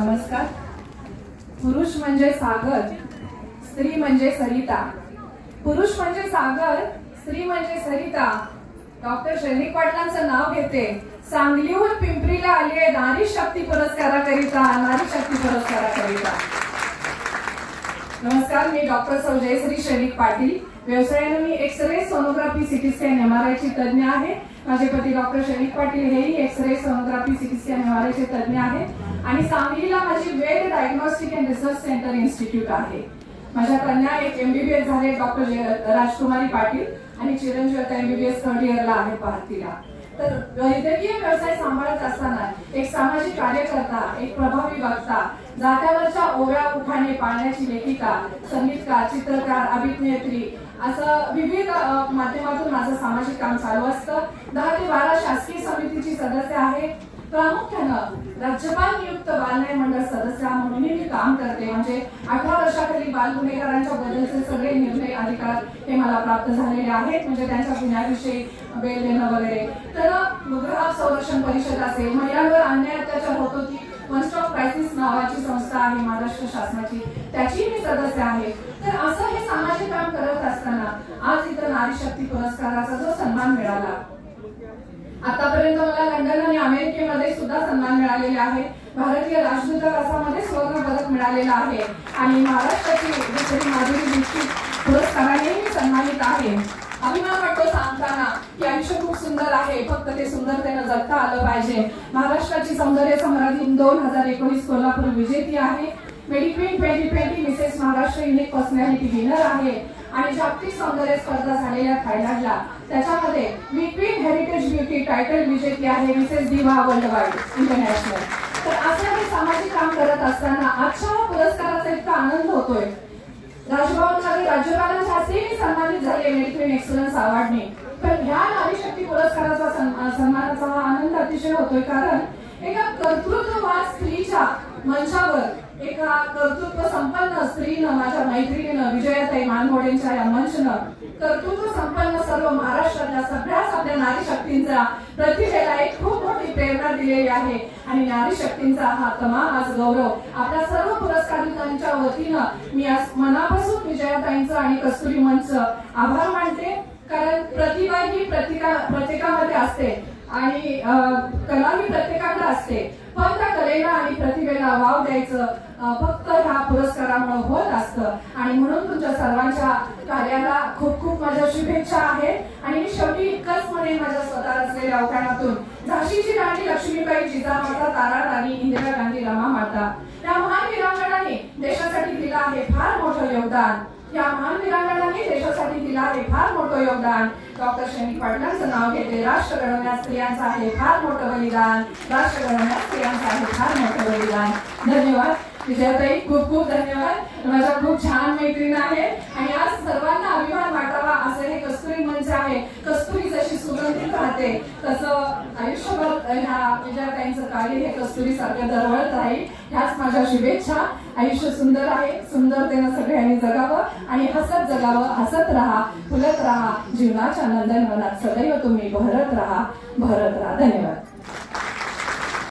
नमस्कार. पुरुष म्हणजे सागर, स्त्री म्हणजे सरिता. पुरुष म्हणजे सागर, स्त्री म्हणजे सरिता. डॉक्टर शैनिक पाटलांचं नाव घेते. सांगलीहून पिंपरीला आली आहे नारी शक्ती पुरस्काराकरिता. नारी शक्ती पुरस्काराकरिता. नमस्कार, मी डॉक्टर सौ जयश्री शैनिक पाटील. व्यवसायाने मी x-ray sonography CT scan MRI ची तज्ञ आहे. माझे पती डॉक्टर शैनिक पाटील हेही x-ray sonography CT scan MRI चे तज्ञ आहेत आणि सांगलीला माझी Ved diagnostic and research centre institute आहे. माझ्या कन्या एक MBBS झाले डॉक्टर राजकुमारी पाटील आणि चिरंजीव आता MBBS 3rd इयरला आहे भारतीला. तर वैद्यकीय व्यवसाय सांभाळत असताना एक सामाजिक कार्यकर्ता, एक प्रभावी वक्ता, जात्यावरच्या ओव्या उखाणे पाळण्याची लेखिका, संगीतकार, चित्रकार, अभिनेत्री असं विविध माध्यमातून माझं सामाजिक काम चालू असतं. 10 ते 12 शासकीय समितीची सदस्य आहे. प्रामुख्यानं राज्यपाल नियुक्त बालन्याय मंडळ सदस्य म्हणूनही मी काम करते. म्हणजे 18 वर्षाखाली बाल गुन्हेगारांच्या बद्दलचे सगळे निर्णय अधिकार हे मला प्राप्त झालेले आहेत. म्हणजे त्यांच्या गुन्ह्याविषयी बेल देणं वगैरे. तर ग्राहक संरक्षण परिषद असेल, महिलांवर अन्याय अत्याचार होतो ती वन स्टॉप क्रायसिस नावाची संस्था आहे महाराष्ट्र शासनाची, त्याची मी सदस्य आहे. तर असं हे सामाजिक काम करत असताना आज इथं नारी शक्ती पुरस्काराचा जो सन्मान मिळाला, आतापर्यंत मला लंडन आणि अमेरिकेमध्ये सुद्धा सन्मान मिळालेले आहे. भारतीय राजदूतावासामध्ये स्वर्ण पदक मिळालेलं आहे आणि महाराष्ट्राची दुसरी माधुरी दीक्षित पुरस्काराने मी सन्मानित आहे. अभिमान वाटतो सांगताना की आयुष्य खूप सुंदर आहे, फक्त ते सुंदरतेनं जगता आलं पाहिजे. महाराष्ट्राची सौंदर्य सम्राज्ञी 2019 कोल्हापूर विजेती आहे. मेडिक्वीन 2020 Mrs Maharashtra unique personality winner आहे आणि जागतिक सौंदर्य स्पर्धा झालेल्या थायलंडला त्याच्यामध्ये क्वीन हेरिटेज ब्युटी टायटल विजेती आहे मिसेस दिवा वर्ल्ड वाईड इंटरनॅशनल. तर असं हे सामाजिक काम करत असताना आजच्या पुरस्काराचा इतका आनंद होतोय. राजभवनमध्ये राज्यपालांच्या हस्ते सन्मानित झाले मेडिक्वीन एक्सलन्स अवॉर्डने. पण ह्या नारी शक्ती पुरस्काराचा सन्मानाचा हा आनंद अतिशय होतोय कारण एका कर्तृत्ववान स्त्रीच्या मंचावर एका कर्तृत्व संपन्न स्त्रीनं, माझ्या मैत्रिणीनं विजयाताई मानमोडेंच्या या मंचनं कर्तृत्व संपन्न सर्व महाराष्ट्रातल्या सगळ्याच आपल्या नारी शक्तींचा प्रतिभेला एक खूप मोठी प्रेरणा दिलेली आहे. आणि नारी शक्तींचा हा तमाम आज गौरव आपल्या सर्व पुरस्कारितांच्या वतीनं मी आज मनापासून विजयाताईंचं आणि कस्तुरी मंचचं आभार मानते. कारण प्रतिभा ही प्रत्येकामध्ये असते आणि कला ही प्रत्येकाकडे असते. पण त्या कलेला आणि प्रतिभेला वाव द्यायचं फक्त ह्या पुरस्कारामुळे होत असतं. आणि म्हणून तुमच्या सर्वांच्या कार्याला खूप खूप माझ्या शुभेच्छा आहेत. आणि मी शेवटी इतकंच म्हणेन माझ्या स्वतः असलेल्या अवकाशातून, झाशीची राणी लक्ष्मीबाई, जिजामाता, तारा राणी, इंदिरा गांधी, रमा माता या महान वीरांगणांनी देशासाठी दिलं आहे फार मोठं योगदान. या महान वीरांगणांनी देशासाठी दिलं आहे फार मोठं योगदान. डॉक्टर शैनिक पाटलांचं नाव घेते. राष्ट्र घडवण्यात स्त्रियांचं आहे फार मोठं बलिदान. राष्ट्र घडवण्यात स्त्रियांचं आहे फार मोठं बलिदान. धन्यवाद विजयाताई, खूप खूप धन्यवाद. माझ्या खूप छान मैत्रीण आहे आणि आज सर्वांना अभिमान वाटावा असं हे कस्तुरी मंच आहे. कस्तुरी जशी सुगंधित राहते तसं आयुष्यभर ह्या विजयाताईंचं कार्य हे कस्तुरी सारखं दरवळत राहील. ह्याच माझ्या शुभेच्छा. आयुष्य सुंदर आहे, सुंदरतेनं सगळ्यांनी जगावं आणि हसत जगावं. हसत राहा, फुलत राहा, जीवनाच्या नंदनवनात सदैव तुम्ही बहरत राहा, बहरत राहा. धन्यवाद.